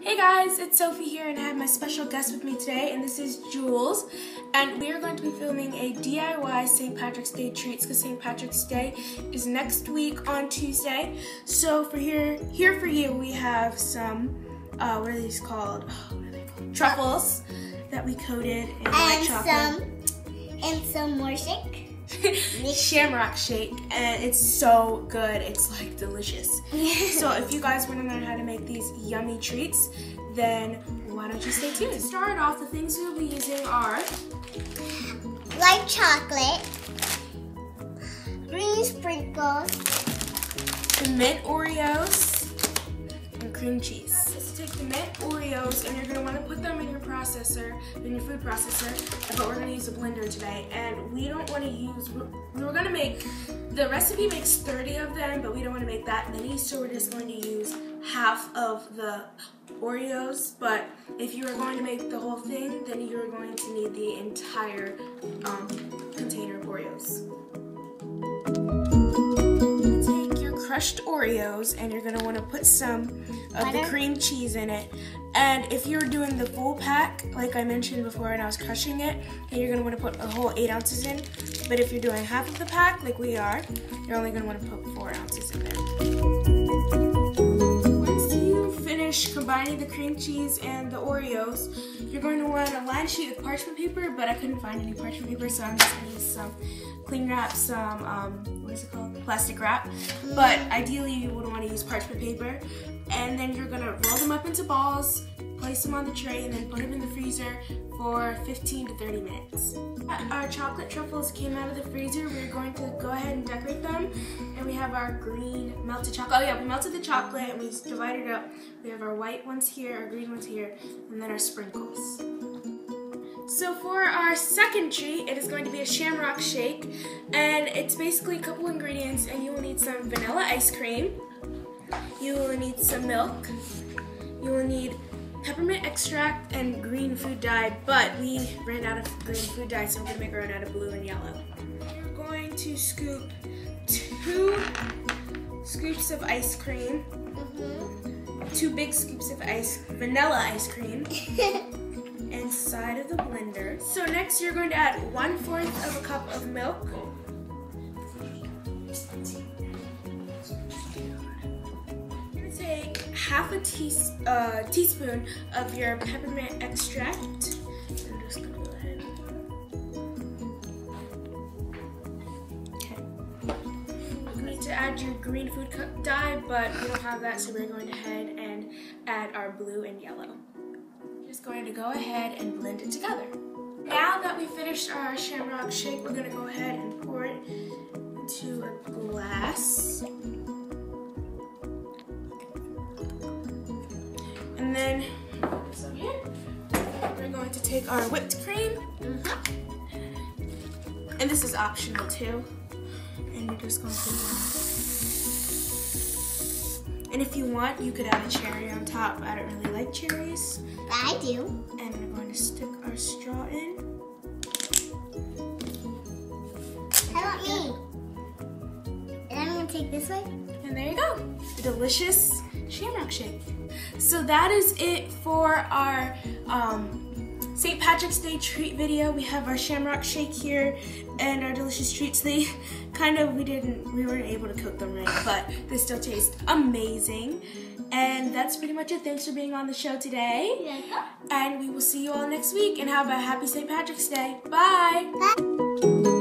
Hey guys, it's Sophie here and I have my special guest with me today, and this is Jules, and we are going to be filming a DIY St. Patrick's Day treats because St. Patrick's Day is next week on Tuesday. So for here for you we have some, what are these called? Truffles that we coated in white chocolate. And some more shake. Shamrock Shake, and it's so good. It's like delicious. So if you guys want to learn how to make these yummy treats, then why don't you stay tuned? To start off, the things we'll be using are white chocolate, green sprinkles, the mint Oreos, and cream cheese. Let's take the mint Oreos, and you're going to want to put them in your processor, in your food processor, but we're going to use a blender today, and we don't want to use, we were going to make, the recipe makes 30 of them, but we don't want to make that many, so we're just going to use half of the Oreos. But if you are going to make the whole thing, then you're going to need the entire container of Oreos. Crushed Oreos, and you're going to want to put some of the cream cheese in it. And if you're doing the full pack, like I mentioned before and I was crushing it, then you're going to want to put a whole 8 ounces in. But if you're doing half of the pack, like we are, you're only going to want to put 4 ounces in there. Once you finish combining the cream cheese and the Oreos, you're going to want a lined sheet of parchment paper, but I couldn't find any parchment paper, so I'm just going to use some cling wrap, some, what is it called? Plastic wrap. But ideally you would want to use parchment paper. And then you're going to roll them up into balls, place them on the tray, and then put them in the freezer for 15 to 30 minutes. Our chocolate truffles came out of the freezer. We're going to go ahead and decorate them. And we have our green melted chocolate. Oh yeah, we melted the chocolate and we divided it up. We have our white ones here, our green ones here, and then our sprinkles. So for our second treat, it is going to be a Shamrock Shake, and it's basically a couple ingredients, and you will need some vanilla ice cream, you will need some milk, you will need peppermint extract and green food dye, but we ran out of green food dye, so we're going to make our own out of blue and yellow. You're going to scoop 2 scoops of ice cream, 2 big scoops of vanilla ice cream, inside of the blender. So next you're going to add 1/4 of a cup of milk. You're going to take half a teaspoon of your peppermint extract. I'm just going to go ahead. Okay. You need to add your green food dye, but we don't have that, so we're going ahead and add our blue and yellow. Just going to go ahead and blend it together. Now that we finished our Shamrock Shake, we're going to go ahead and pour it into a glass. And then some here. We're going to take our whipped cream. And this is optional too. And you're just going to And if you want, you could add a cherry on top. I don't really like cherries. I do. And we're going to stick our straw in. How about me? And I'm going to take this way. And there you go. The delicious Shamrock Shake. So that is it for our St. Patrick's Day treat video. We have our Shamrock Shake here and our delicious treats. They we weren't able to cook them right, but they still taste amazing. And that's pretty much it. Thanks for being on the show today. And we will see you all next week, and have a happy St. Patrick's Day. Bye. Bye.